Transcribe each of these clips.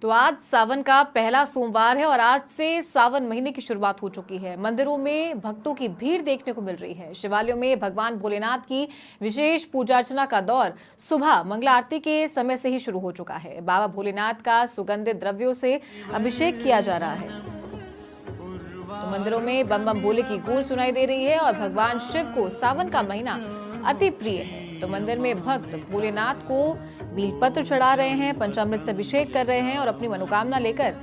तो आज सावन का पहला सोमवार है और आज से सावन महीने की शुरुआत हो चुकी है। मंदिरों में भक्तों की भीड़ देखने को मिल रही है। शिवालयों में भगवान भोलेनाथ की विशेष पूजा अर्चना का दौर सुबह मंगला आरती के समय से ही शुरू हो चुका है। बाबा भोलेनाथ का सुगंधित द्रव्यों से अभिषेक किया जा रहा है। तो मंदिरों में बम बम भोले की गूंज सुनाई दे रही है और भगवान शिव को सावन का महीना अति प्रिय है। तो मंदिर में भक्त भोलेनाथ को बेलपत्र चढ़ा रहे हैं, पंचामृत से अभिषेक कर रहे हैं और अपनी मनोकामना लेकर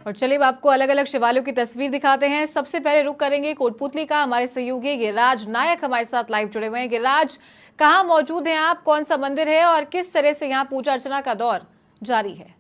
और चलिए आपको अलग अलग शिवालयों की तस्वीर दिखाते हैं। सबसे पहले रुक करेंगे कोटपुतली का। हमारे सहयोगी गिरिराज नायक हमारे साथ लाइव जुड़े हुए हैं। गिरिराज, कहाँ मौजूद हैं आप, कौन सा मंदिर है और किस तरह से यहाँ पूजा अर्चना का दौर जारी है?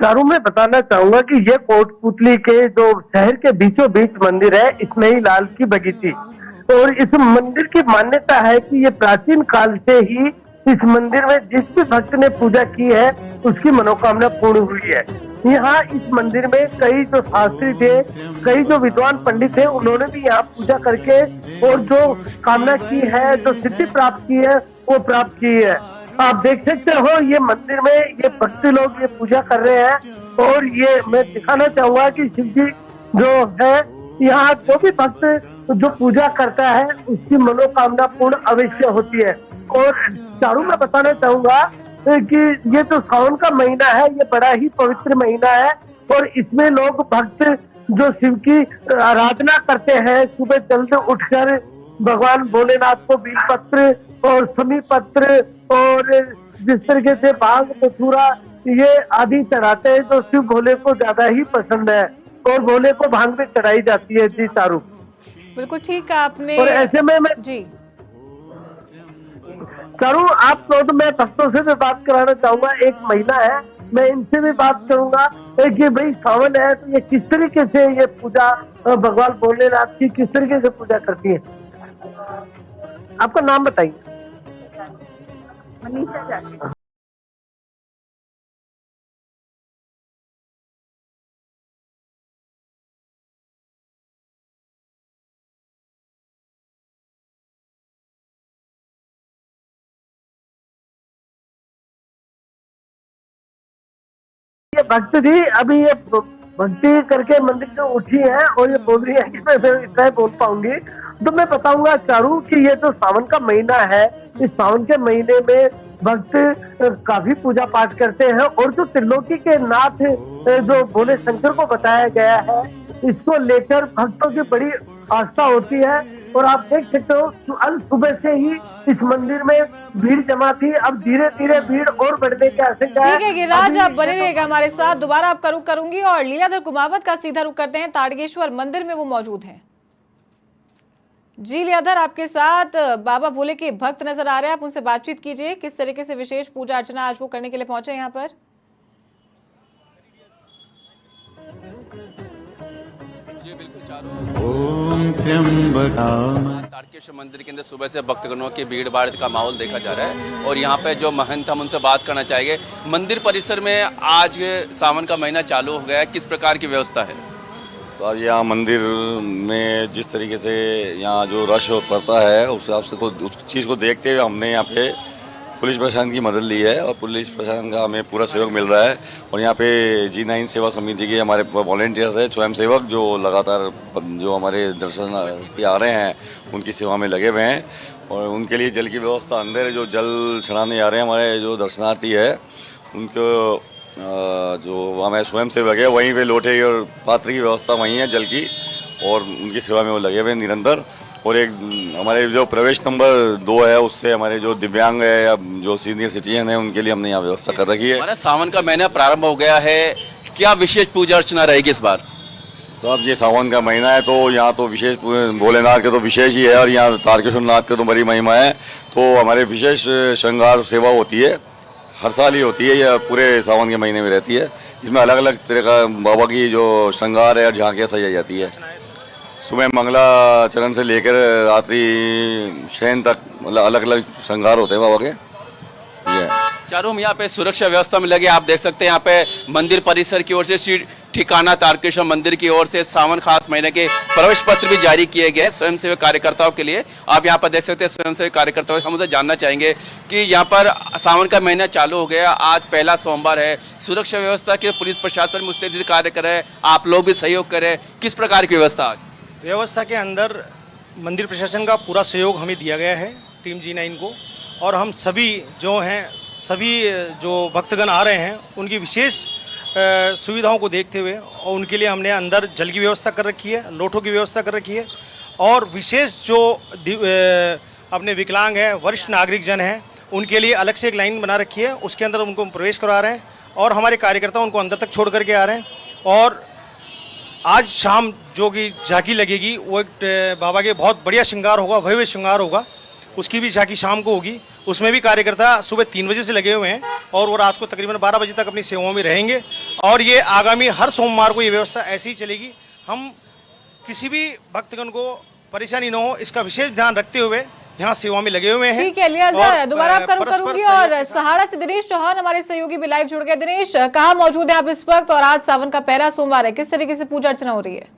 चारू, मैं बताना चाहूंगा कि ये कोटपुतली के जो शहर के बीचों बीच मंदिर है, इसमें ही लाल की बगीची, और इस मंदिर की मान्यता है कि ये प्राचीन काल से ही इस मंदिर में जिस भी भक्त ने पूजा की है उसकी मनोकामना पूर्ण हुई है। यहाँ इस मंदिर में कई जो शास्त्री थे, कई जो विद्वान पंडित थे, उन्होंने भी यहाँ पूजा करके और जो कामना की है, जो सिद्धि प्राप्त की है, वो प्राप्त की है। आप देख सकते हो ये मंदिर में ये भक्ति लोग ये पूजा कर रहे हैं और ये मैं दिखाना चाहूंगा कि शिव जी जो है, यहाँ जो भी भक्त जो पूजा करता है उसकी मनोकामना पूर्ण अवश्य होती है। और चारू, मैं बताना चाहूंगा कि ये जो सावन का महीना है ये बड़ा ही पवित्र महीना है और इसमें लोग भक्त जो शिव की आराधना करते हैं, सुबह जल्द उठकर भगवान भोलेनाथ को बेलपत्र और समी पत्र और जिस तरीके से भांग मथुरा ये आदि चढ़ाते हैं, जो शिव भोले को ज्यादा ही पसंद है और भोले को भांग भी चढ़ाई जाती है। जी चारू, बिल्कुल ठीक है आपने। और ऐसे में मैं जी चारू, आप तो मैं भक्तों से भी बात कराना चाहूंगा। एक महिला है, मैं इनसे भी बात करूंगा कि भाई सावन है तो ये किस तरीके से ये पूजा भगवान भोलेनाथ की किस तरीके से पूजा करती है। आपका नाम बताइए। मनीषा। ये भक्त थी, अभी ये भक्ति करके मंदिर से उठी है और ये बोल रही है कि मैं इतना बोल पाऊंगी। तो मैं बताऊंगा चारू कि ये जो सावन का महीना है, इस सावन के महीने में भक्त काफी पूजा पाठ करते हैं और जो त्रिलोकी के नाथ जो भोले शंकर को बताया गया है, इसको लेकर भक्तों की बड़ी आस्था होती है। और आप देख सकते हो अल सुबह से ही इस मंदिर में भीड़ जमा थी, अब धीरे धीरे भीड़ और बढ़ने के आशंका है। ठीक है गिरिराज, आप बने रहिएगा हमारे साथ। दोबारा आपका रुख करूंगी और लीलाधर कुमावत का सीधा रुख करते हैं। ताड़गेश्वर मंदिर में वो मौजूद हैं। जी लीलाधर, आपके साथ बाबा भोले के भक्त नजर आ रहे हैं, आप उनसे बातचीत कीजिए। किस तरीके से विशेष पूजा अर्चना आज वो करने के लिए पहुंचे यहाँ पर? जी बिल्कुल चारों ताड़केश्वर मंदिर के अंदर सुबह से भक्तगणों की भीड़ भाड़ का माहौल देखा जा रहा है और यहाँ पे जो महंत हम उनसे बात करना चाहेंगे। मंदिर परिसर में आज सावन का महीना चालू हो गया है, किस प्रकार की व्यवस्था है? साहब यहाँ मंदिर में जिस तरीके से यहाँ जो रश पड़ता है उस हिसाब से उस चीज़ को देखते हुए हमने यहाँ पे पुलिस प्रशासन की मदद ली है और पुलिस प्रशासन का हमें पूरा सहयोग मिल रहा है। और यहाँ पे G9 सेवा समिति के हमारे वॉलेंटियर्स है, स्वयंसेवक जो लगातार जो हमारे दर्शन आ रहे हैं उनकी सेवा में लगे हुए हैं। और उनके लिए जल की व्यवस्था अंदर जो जल चढ़ाने आ रहे हैं हमारे जो दर्शनार्थी है उनको जो हमारे स्वयंसेवक है वहीं पे लोटे और पात्र की व्यवस्था वहीं है जल की, और उनकी सेवा में वो लगे हुए हैं निरंतर। और एक हमारे जो प्रवेश नंबर 2 है उससे हमारे जो दिव्यांग है या जो सीनियर सिटीजन है उनके लिए हमने यहाँ व्यवस्था कर रखी है। हमारा सावन का महीना प्रारंभ हो गया है, क्या विशेष पूजा अर्चना रहेगी इस बार? तो अब ये सावन का महीना है तो यहाँ तो विशेष भोलेनाथ के तो विशेष ही है और यहाँ तारकेश्वर नाथ के तो बड़ी महिमा है। तो हमारे विशेष श्रृंगार सेवा होती है, हर साल ही होती है, यह पूरे सावन के महीने में रहती है। इसमें अलग अलग तरह का बाबा की जो श्रृंगार है और झांकियाँ सजाई जाती है। सुबह मंगलाचरण से लेकर रात्रि शयन तक मतलब अलग अलग श्रृंगार होते हैं बाबा के। ये चारों हम यहाँ पे सुरक्षा व्यवस्था में लगे, आप देख सकते हैं यहाँ पे मंदिर परिसर की ओर से श्री ठिकाना तारकेश्वर मंदिर की ओर से सावन खास महीने के प्रवेश पत्र भी जारी किए गए स्वयंसेवक कार्यकर्ताओं के लिए। आप यहाँ पर देख सकते हैं स्वयंसेवक कार्यकर्ताओं, हम उसे जानना चाहेंगे कि यहाँ पर सावन का महीना चालू हो गया, आज पहला सोमवार है, सुरक्षा व्यवस्था के पुलिस प्रशासन मुस्तैदी से कार्य कर रहे हैं, आप लोग भी सहयोग करें, किस प्रकार की व्यवस्था? आज व्यवस्था के अंदर मंदिर प्रशासन का पूरा सहयोग हमें दिया गया है टीम G9 को, और हम सभी जो भक्तगण आ रहे हैं उनकी विशेष सुविधाओं को देखते हुए और उनके लिए हमने अंदर जल की व्यवस्था कर रखी है, लोटों की व्यवस्था कर रखी है, और विशेष जो अपने विकलांग हैं, वरिष्ठ नागरिक जन हैं, उनके लिए अलग से एक लाइन बना रखी है, उसके अंदर उनको प्रवेश करवा रहे हैं और हमारे कार्यकर्ता उनको अंदर तक छोड़ करके आ रहे हैं। और आज शाम जो कि झांकी लगेगी वो एक बाबा के बहुत बढ़िया श्रृंगार होगा, भव्य श्रृंगार होगा, उसकी भी झांकी शाम को होगी। उसमें भी कार्यकर्ता सुबह 3 बजे से लगे हुए हैं और वो रात को तकरीबन 12 बजे तक अपनी सेवाओं में रहेंगे। और ये आगामी हर सोमवार को ये व्यवस्था ऐसी ही चलेगी। हम किसी भी भक्तगण को परेशानी न हो इसका विशेष ध्यान रखते हुए यहाँ सेवा में लगे हुए हैं। ठीक है लिया, दोबारा आपका रुख करूंगी। और सहारा से दिनेश चौहान हमारे सहयोगी भी लाइव जुड़ गए। दिनेश, कहाँ मौजूद है आप इस वक्त और आज सावन का पहला सोमवार है, किस तरीके से पूजा अर्चना हो रही है?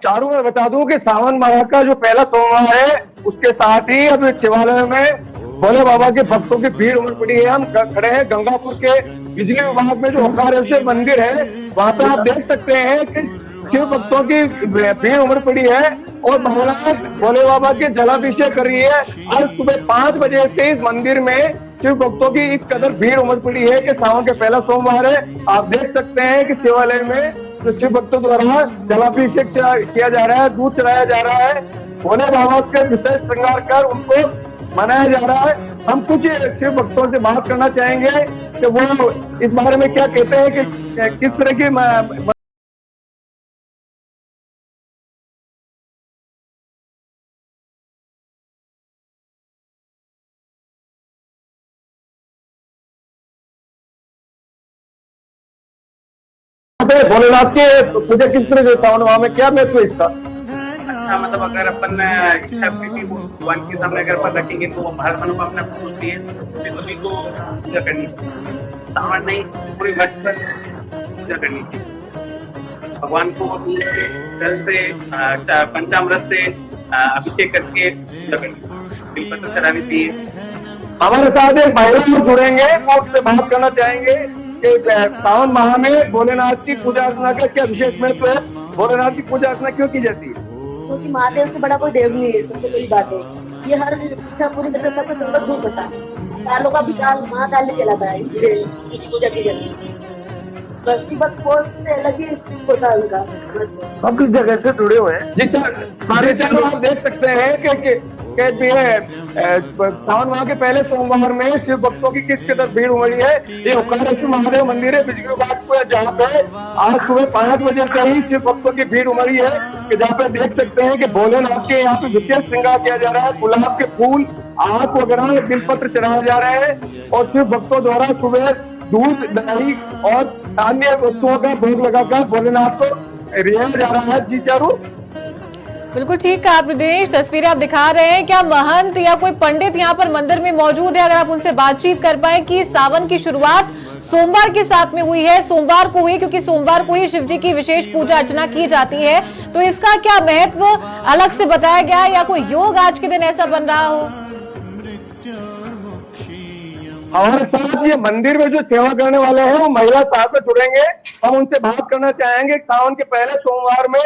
चारों में बता दूं कि सावन माह का जो पहला सोमवार है उसके साथ ही अब शिवालय में भोले बाबा के भक्तों की भीड़ उमड़ पड़ी है। हम खड़े हैं गंगापुर के बिजली विभाग में जो ओंकारेश्वर मंदिर है, वहां पर आप देख सकते हैं कि शिव भक्तों की भीड़ उमड़ पड़ी है और महिलाएं भोले बाबा के जलाभिषेक कर रही है। आज सुबह 5 बजे से इस मंदिर में शिव भक्तों की इस कदर भीड़ उमड़ पड़ी है कि सावन के पहला सोमवार है। आप देख सकते हैं कि शिवालय में जो शिव भक्तों द्वारा जलाभिषेक किया जा रहा है, दूध चढ़ाया जा रहा है, भोले बाबा के विशेष श्रृंगार कर उनको मनाया जा रहा है। हम कुछ शिव भक्तों से बात करना चाहेंगे कि वो इस बारे में क्या कहते हैं कि किस तरह की भोलेनाथ के पूजा किस तरह से सावन माह में क्या महत्व है इसका? अच्छा, मतलब अगर अपन इच्छा भगवान के सामने अगर अपन रखेंगे तो हर मनोकामना पूर्ण होती है, सभी को पूजा करनी चाहिए। सावन नहीं पूरी वर्ष पर पूजा करनी चाहिए भगवान को, दूध से, जल से, पंचामृत से अभिषेक करके पूजा करनी चाहिए, बिलपत्र चढ़ानी चाहिए। हमारे साथ एक महिला जुड़ेंगे, वो उससे बात करना चाहेंगे कि सावन माह में भोलेनाथ की पूजा अर्चना का क्या विशेष महत्व है, भोलेनाथ की पूजा अर्चना क्यों की जाती है? क्योंकि महादेव से बड़ा कोई देव नहीं है, सबसे बड़ी बात है। ये हर इच्छा पूरी तरह सबको संकट दूर करता है। कालों का भी काल महाकाल में चलाता है, इसलिए इसकी पूजा की जाती है। भक्ति भक्त से अलग ही होता है उनका। हम किस जगह से जुड़े हुए हैं जी सर? हमारे चैनल आप देख सकते हैं कि सावन माह के पहले सोमवार में शिव भक्तों की किस कदर भीड़ उमड़ी है। ये ओंकारेश्वर महादेव मंदिर है बिजली विभाग को, जहाँ पे आज सुबह 5 बजे से ही शिव भक्तों की भीड़ उमड़ी है कि जहाँ पे देख सकते हैं कि भोलेनाथ के यहाँ पे विशेष श्रृंगार किया जा रहा है। गुलाब के फूल, आग वगैरह बिलपत्र चढ़ाए जा रहे हैं और शिव भक्तों द्वारा सुबह दूध, दही और अन्य वस्तुओं का भोग लगाकर भोलेनाथ को रिझाया जा रहा है। जी चारू बिल्कुल ठीक कहा आपने दिनेश, तस्वीरें आप दिखा रहे हैं। क्या महंत या कोई पंडित यहाँ पर मंदिर में मौजूद है? अगर आप उनसे बातचीत कर पाए कि सावन की शुरुआत सोमवार के साथ में हुई है, सोमवार को हुई, क्योंकि सोमवार को ही शिव जी की विशेष पूजा अर्चना की जाती है, तो इसका क्या महत्व अलग से बताया गया है या कोई योग आज के दिन ऐसा बन रहा हो? हमारे साथ ये मंदिर में जो सेवा करने वाले हैं वो महिला साहब से जुड़ेंगे। हम उनसे बात करना चाहेंगे सावन के पहले सोमवार में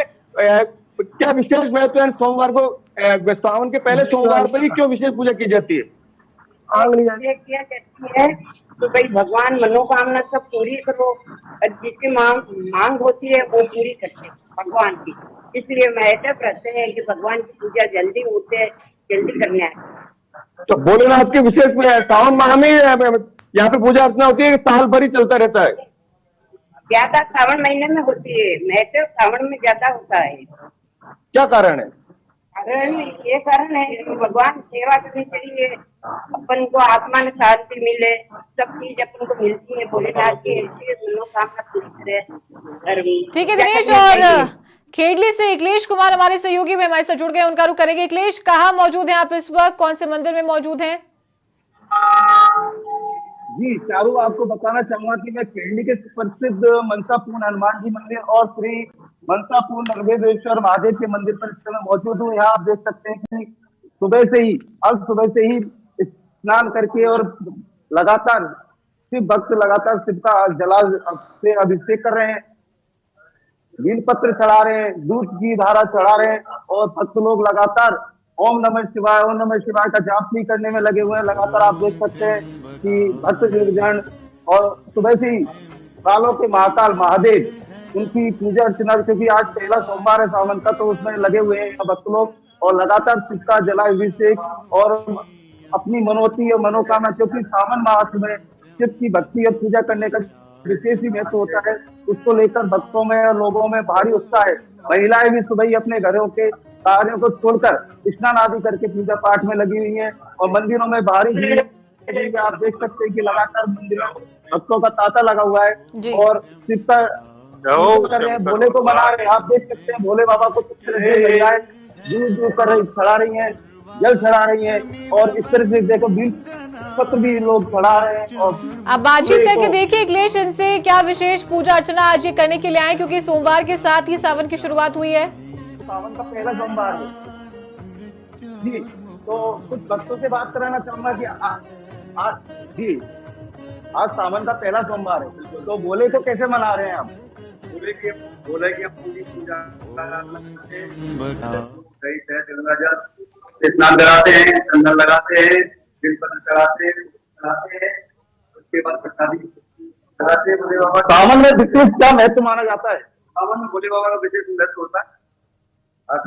क्या विशेष महत्व है। सोमवार को सावन के पहले सोमवार पर ही क्यों विशेष पूजा की जाती है? ये किया जाती है तो भाई भगवान मनोकामना सब पूरी करो, और जिसकी मांग होती है वो पूरी करते हैं भगवान की। इसलिए महत्व रखते हैं कि भगवान की पूजा जल्दी होते जल्दी करने आए। तो भोलेनाथ की विशेष सावन माह में यहाँ पे पूजा अर्चना होती है, साल भर ही चलता रहता है? ज्यादा सावन महीने में होती है, महत्व सावन में ज्यादा होता है। क्या कारण है? कारण ये कारण है कि भगवान सेवा करनी चाहिए, अपन को आत्मा में शांति मिले, सब चीज अपन को मिलती है भोलेनाथ की, मनोकामना पूरी करे। ठीक है दिनेश, और खेडली से अखिलेश कुमार हमारे सहयोगी में हमारे साथ जुड़ गए, उनका रुख करेंगे। अखिलेश, कहाँ मौजूद हैं आप इस वक्त, कौन से मंदिर में मौजूद हैं? जी चारू, आपको बताना चाहूंगा कि मैं खेडली के प्रसिद्ध मनसापूर्ण हनुमान जी मंदिर और श्री मनसापूर्ण नरवेदेश्वर महादेव के मंदिर पर इस समय मौजूद हूँ। यहाँ आप देख सकते हैं कि सुबह से ही स्नान करके और लगातार शिव भक्त लगातार शिव का जला से अभिषेक कर रहे हैं, बेल पत्र चढ़ा रहे हैं, दूध की धारा चढ़ा रहे हैं और भक्त लोग लगातार ओम नमः शिवाय का जाप भी करने में लगे हुए हैं। लगातार आप देख सकते हैं कि भक्त जन और सुबह से ही कालों के महाकाल महादेव उनकी पूजा अर्चना, क्योंकि आज पहला सोमवार है सावन का, तो उसमें लगे हुए हैं भक्त लोग और लगातार शिव का जलाभिषेक और अपनी मनोती और मनोकामना, क्योंकि सावन मास में शिव की भक्ति और पूजा करने का विशेष ही महत्व होता है, उसको लेकर भक्तों में और लोगों में भारी उत्साह है। महिलाएं भी सुबह ही अपने घरों के कार्यों को छोड़कर स्नान आदि करके पूजा पाठ में लगी हुई हैं और मंदिरों में भारी भीड़ आप देख सकते हैं कि लगातार मंदिरों में भक्तों का तांता लगा हुआ है और शिव का कर रहे हैं, भोले को मना रहे हैं। आप देख सकते हैं भोले बाबा को महिलाएं दूर कर रही चढ़ा रही है, जल चढ़ा रही है और इस तरह से देखो बील पत्र भी लोग चढ़ा रहे हैं। और आप बातचीत करके देखिए अखिलेश, इनसे क्या विशेष पूजा अर्चना आज ये करने के लिए आए, क्योंकि सोमवार के साथ ही सावन की शुरुआत हुई है। सावन का पहला सोमवार है जी, तो कुछ भक्तों से बात कराना चाहूंगा कि आज सावन का पहला सोमवार है, तो भोले को कैसे मना रहे हैं आप? बोले कि पूरी पूजा स्नान कराते हैं, चंदन लगाते हैं, बिल पत्र चढ़ाते हैं, उसके बाद प्रसादी चढ़ाते हैं भोले बाबा। सावन में विशेष क्या महत्व माना जाता है? सावन में भोले बाबा का विशेष महत्व होता है।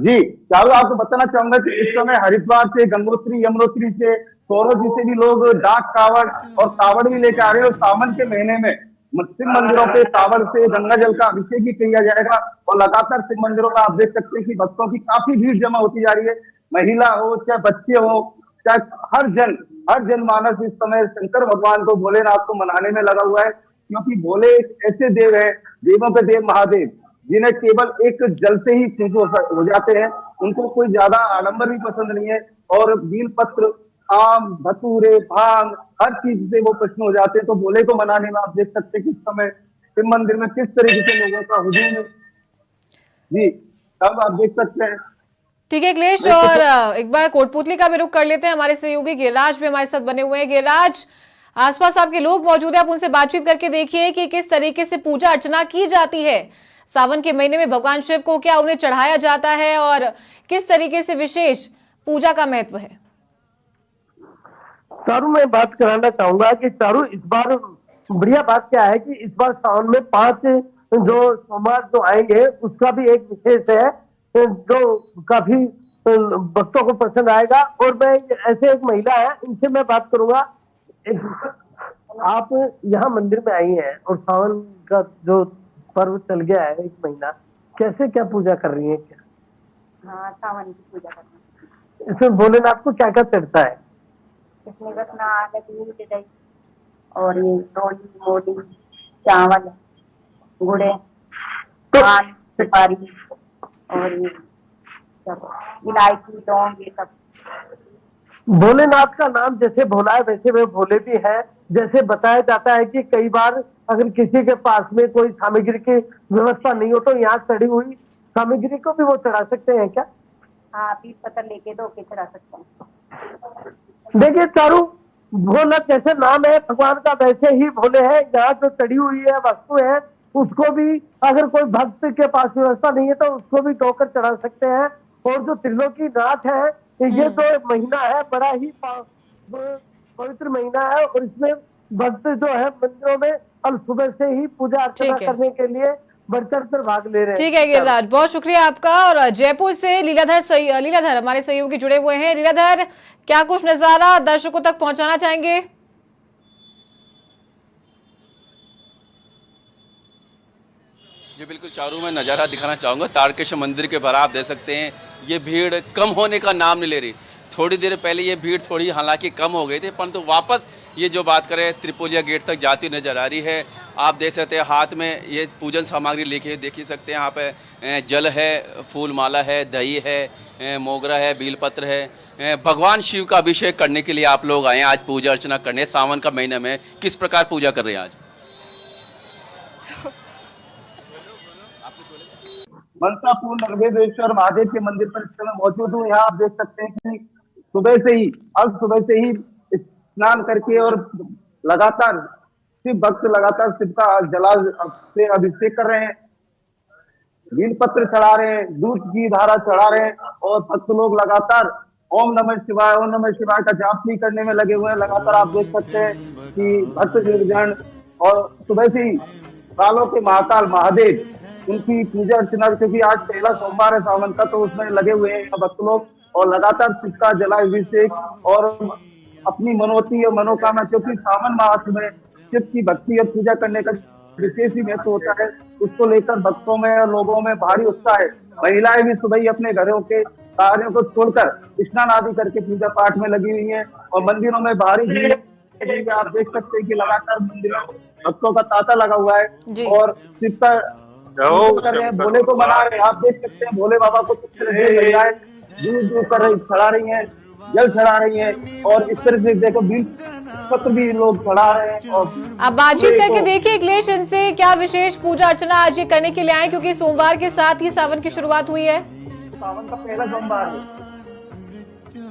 जी चारू, आपको बताना चाहूंगा कि इस समय हरिद्वार से, गंगोत्री यमुनोत्री से, सौरभ जी से भी लोग डाक कावड़ और कावड़ भी लेकर आ रहे हैं और सावन के महीने में शिव मंदिरों पे कावड़ से गंगा जल का अभिषेक भी किया जाएगा और लगातार शिव मंदिरों में आप देख सकते हैं कि भक्तों की काफी भीड़ जमा होती जा रही है। महिला हो चाहे बच्चे हो चाहे हर जन मानस इस समय शंकर भगवान को, भोलेनाथ को मनाने में लगा हुआ है, क्योंकि भोले एक ऐसे देव है, देवों के देव महादेव, जिन्हें केवल एक जल से ही खुश हो जाते हैं। उनको कोई ज्यादा आडंबर भी पसंद नहीं है और बेल पत्र, आम, धतूरे, भांग हर चीज से वो प्रश्न हो जाते हैं। तो भोले को मनाने में आप देख सकते हैं कि इस समय शिव मंदिर में किस तरीके से लोगों का हुजूम है जी, तब आप देख सकते हैं। ठीक है अखिलेश, और एक बार कोटपुतली का भी रुख कर लेते हैं। हमारे सहयोगी गिरिराज भी हमारे साथ बने हुए हैं। गिरिराज, आसपास आपके लोग मौजूद है, आप उनसे बातचीत करके देखिए कि किस तरीके से पूजा अर्चना की जाती है सावन के महीने में भगवान शिव को, क्या उन्हें चढ़ाया जाता है और किस तरीके से विशेष पूजा का महत्व है। चारू, मैं बात कराना चाहूंगा कि चारू, इस बार बढ़िया बात क्या है कि इस बार सावन में 5 जो सोमवार जो आएंगे उसका भी एक विशेष है जो काफी भक्तों को पसंद आएगा। और मैं ऐसे एक महिला है, इनसे मैं बात करूंगा। आप यहाँ मंदिर में आई हैं और सावन का जो पर्व चल गया है 1 महीना, कैसे क्या पूजा कर रही है? क्या हाँ, सावन की पूजा करना। इसमें भोलेनाथ को क्या क्या चढ़ता है? इसमें बस ना दूध दही और ये रोली मोली चावल गुड़े पान सुपारी और ये सब इलायची लौंग ये सब। भोलेनाथ का नाम जैसे भोला है वैसे वे भोले भी है। जैसे बताया जाता है कि कई बार अगर किसी के पास में कोई सामग्री की व्यवस्था नहीं हो तो यहाँ चढ़ी हुई सामग्री को भी वो चढ़ा सकते हैं क्या? हाँ, 20 पत्थर लेके तो ओके चढ़ा सकते हैं। देखिए चारू, भोला जैसे नाम है भगवान का वैसे ही भोले है। यहाँ जो चढ़ी हुई है वस्तु है उसको भी अगर कोई भक्त के पास व्यवस्था नहीं है तो उसको भी ढोकर चढ़ा सकते हैं। और जो त्रिलोकी नाथ है ये तो महीना है, बड़ा ही पवित्र महीना है और इसमें भक्त जो है मंदिरों में कल सुबह से ही पूजा अर्चना ठीक है। करने के लिए बढ़ चढ़ कर भाग ले रहे हैं। ठीक है गिरिराज, बहुत शुक्रिया आपका। और जयपुर से लीलाधर हमारे सहयोगी जुड़े हुए हैं। लीलाधर, क्या कुछ नजारा दर्शकों तक पहुंचाना चाहेंगे? जी बिल्कुल चारू, मैं नज़ारा दिखाना चाहूँगा तारकेश्वर मंदिर के बाहर। आप देख सकते हैं ये भीड़ कम होने का नाम नहीं ले रही। थोड़ी देर पहले ये भीड़ थोड़ी हालांकि कम हो गई थी, परंतु वापस ये जो बात करें त्रिपोलिया गेट तक जाती नजर आ रही है। आप देख सकते हैं हाथ में ये पूजन सामग्री लेके देख ही सकते हैं। यहाँ पे जल है, फूल माला है, दही है, मोगरा है, बीलपत्र है। भगवान शिव का अभिषेक करने के लिए आप लोग आए हैं आज पूजा अर्चना करने। सावन का महीना में किस प्रकार पूजा कर रहे हैं आज? मनसापुर नरवेदेश्वर महादेव के मंदिर पर इस समय मौजूद हूँ। यहाँ आप देख सकते हैं कि सुबह से ही स्नान करके और लगातार शिव भक्त लगातार शिव का जला से अभिषेक कर रहे हैं, बेलपत्र चढ़ा रहे हैं, दूध की धारा चढ़ा रहे हैं और भक्त लोग लगातार ओम नमः शिवाय का जाप भी करने में लगे हुए हैं। लगातार आप देख सकते हैं कि भक्त जन और सुबह से ही कालों के महाकाल महादेव उनकी पूजा अर्चना, क्योंकि आज पहला सोमवार है सावन का, तो उसमें लगे हुए हैं भक्त लोग और लगातार शिव का जलाभिषेक और अपनी मनोती और मनोकामना, क्योंकि सावन मास में शिव की भक्ति और पूजा करने का विशेष ही महत्व होता है, उसको लेकर भक्तों में और लोगों में भारी उत्साह है। महिलाएं भी सुबह ही अपने घरों के कार्यों को छोड़कर स्नान आदि करके पूजा पाठ में लगी हुई है और मंदिरों में भारी भीड़। आप देख सकते हैं कि लगातार मंदिरों में भक्तों का तांता लगा हुआ है और शिव का कर रहे हैं, भोले को मना रहे हैं। आप देख सकते हैं भोले बाबा को महिलाएं दूर कर रही, चढ़ा रही है, जल चढ़ा रही है और इस तरह से देखो पत्र भी लोग चढ़ा रहे हैं। और आप बातचीत करके देखिए अखिलेश, इनसे क्या विशेष पूजा अर्चना आज ये करने के लिए आए, क्योंकि सोमवार के साथ ही सावन की शुरुआत हुई है। सावन का पहला सोमवार है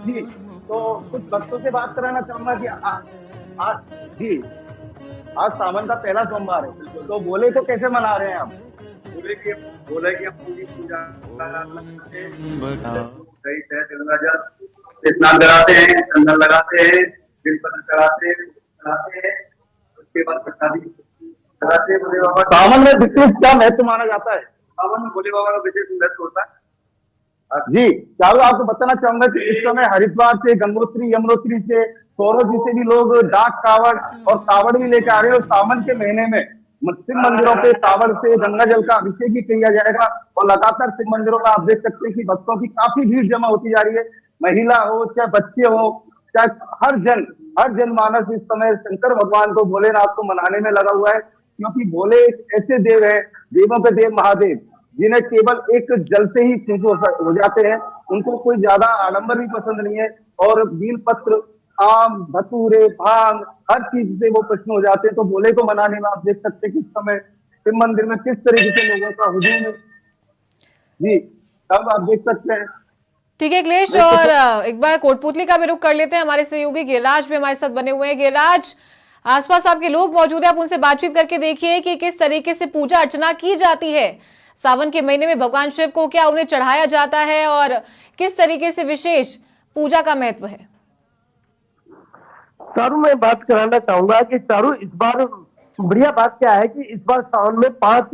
जी, तो कुछ भक्तों से बात कराना चाहूंगा कि आज सावन का पहला सोमवार है, तो भोले को कैसे मना रहे हैं आप? बोले कि पूरी पूजा स्नान कराते हैं, चंदन लगाते हैं, बेलपत्र चढ़ाते हैं, उसके बाद प्रसादी चढ़ाते हैं भोले बाबा। सावन में विशेष क्या महत्व माना जाता है? सावन में भोले बाबा का विशेष महत्व होता है जी। चारों आपको बताना चाहूंगा कि इस समय हरिद्वार से, गंगोत्री, यमुनोत्री से, सौरभ जी से भी लोग डाक कावड़ और कावड़ भी लेकर आ रहे हैं। और सावन के महीने में शिव मंदिरों पे कावड़ से गंगा जल का अभिषेक भी किया जाएगा और लगातार शिव मंदिरों में आप देख सकते हैं कि भक्तों की काफी भीड़ जमा होती जा रही है। महिला हो चाहे बच्चे हो चाहे हर जन मानस इस समय शंकर भगवान को, भोलेनाथ को मनाने में लगा हुआ है, क्योंकि भोले एक ऐसे देव है, देवों के देव महादेव, जिन्हें केवल एक जल से ही खुश हो जाते हैं। उनको कोई ज्यादा आडंबर भी पसंद नहीं है और बेल पत्र, आम, धतूरे, भांग हर चीज से वो प्रश्न हो जाते हैं। तो भोले को मनाने में आप देख सकते हैं कि इस समय शिव मंदिर में किस तरीके से लोगों का हुजूम है जी, तब आप देख सकते हैं। ठीक है अखिलेश, और एक बार कोटपुतली का भी रुख कर लेते हैं। हमारे सहयोगी गिरिराज भी हमारे साथ बने हुए हैं। गिरिराज, आसपास आपके लोग मौजूद है, आप उनसे बातचीत करके देखिए कि किस तरीके से पूजा अर्चना की जाती है सावन के महीने में भगवान शिव को, क्या उन्हें चढ़ाया जाता है और किस तरीके से विशेष पूजा का महत्व है। चारू, मैं बात कराना चाहूंगा कि चारू इस बार बढ़िया बात क्या है कि इस बार सावन में 5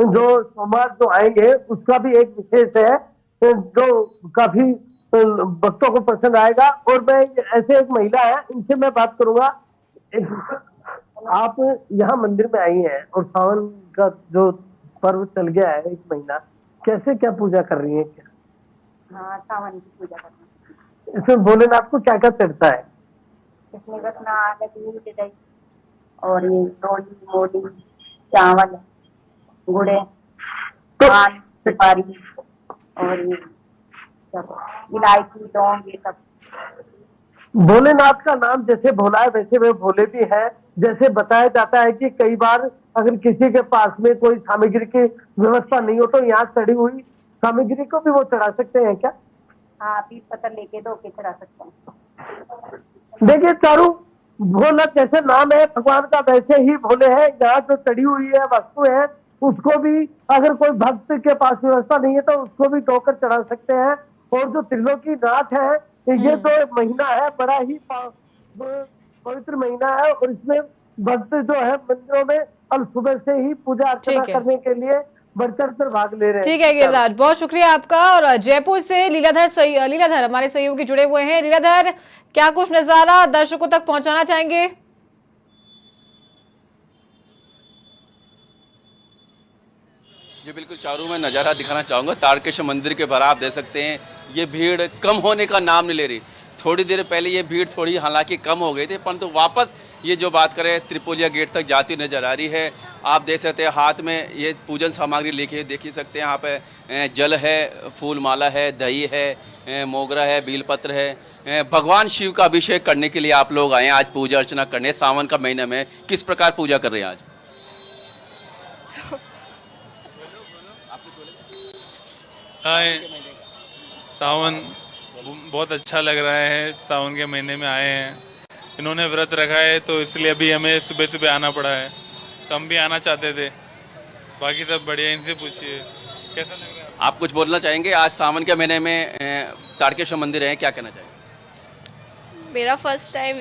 जो सोमवार जो आएंगे उसका भी एक विशेष है जो काफी भक्तों को पसंद आएगा। और मैं ऐसे एक महिला है, इनसे मैं बात करूंगा। आप यहाँ मंदिर में आई हैं और सावन का जो पर्व चल गया है 1 महीना, कैसे क्या पूजा कर रही है? क्या हाँ, सावन की पूजा करना। इसमें भोलेनाथ को क्या क्या चढ़ता है? इसमें बस ना दूध दही और ये रोली मोली चावल गुड़े पान सुपारी और ये सब इलायची लौंग ये सब। भोलेनाथ का नाम जैसे भोला है वैसे वे भोले भी है। जैसे बताया जाता है कि कई बार अगर किसी के पास में कोई सामग्री की व्यवस्था नहीं हो तो यहाँ चढ़ी हुई सामग्री को भी वो चढ़ा सकते हैं क्या? हाँ 20 पत्थर लेके तो ओके चढ़ा सकते हैं। देखिए चारू, भोला जैसे नाम है भगवान का वैसे ही भोले है। यहाँ जो चढ़ी हुई है वस्तु है उसको भी अगर कोई भक्त के पास व्यवस्था नहीं है तो उसको भी ढोकर चढ़ा सकते हैं। और जो त्रिलोकी नाथ है ये तो महीना है, बड़ा ही पवित्र महीना है और इसमें भक्त जो है मंदिरों में कल सुबह से ही पूजा अर्चना ठीक है। करने के लिए बढ़ चढ़ कर भाग ले रहे हैं। ठीक है गिरिराज, बहुत शुक्रिया आपका। और जयपुर से लीलाधर हमारे सहयोगी जुड़े हुए हैं। लीलाधर, क्या कुछ नजारा दर्शकों तक पहुंचाना चाहेंगे? जी बिल्कुल चारू, मैं नज़ारा दिखाना चाहूँगा तारकेश्वर मंदिर के बाहर। आप देख सकते हैं ये भीड़ कम होने का नाम नहीं ले रही। थोड़ी देर पहले ये भीड़ थोड़ी हालांकि कम हो गई थी, परंतु वापस ये जो बात करें त्रिपोलिया गेट तक जाती नजर आ रही है। आप देख सकते हैं हाथ में ये पूजन सामग्री लेके देख ही सकते हैं। यहाँ पे जल है, फूल माला है, दही है, मोगरा है, बीलपत्र है। भगवान शिव का अभिषेक करने के लिए आप लोग आए हैं आज पूजा अर्चना करने। सावन का महीना में किस प्रकार पूजा कर रहे हैं आज? सावन बहुत अच्छा लग रहा है। सावन के महीने में आए हैं, इन्होंने व्रत रखा है तो इसलिए अभी हमें सुबह सुबह आना पड़ा है। तो हम भी आना चाहते थे, बाकी सब बढ़िया। इनसे पूछिए कैसा लग रहा है। आप कुछ बोलना चाहेंगे? आज सावन के महीने में तारकेश्वर मंदिर है, क्या कहना चाहेंगे? मेरा फर्स्ट टाइम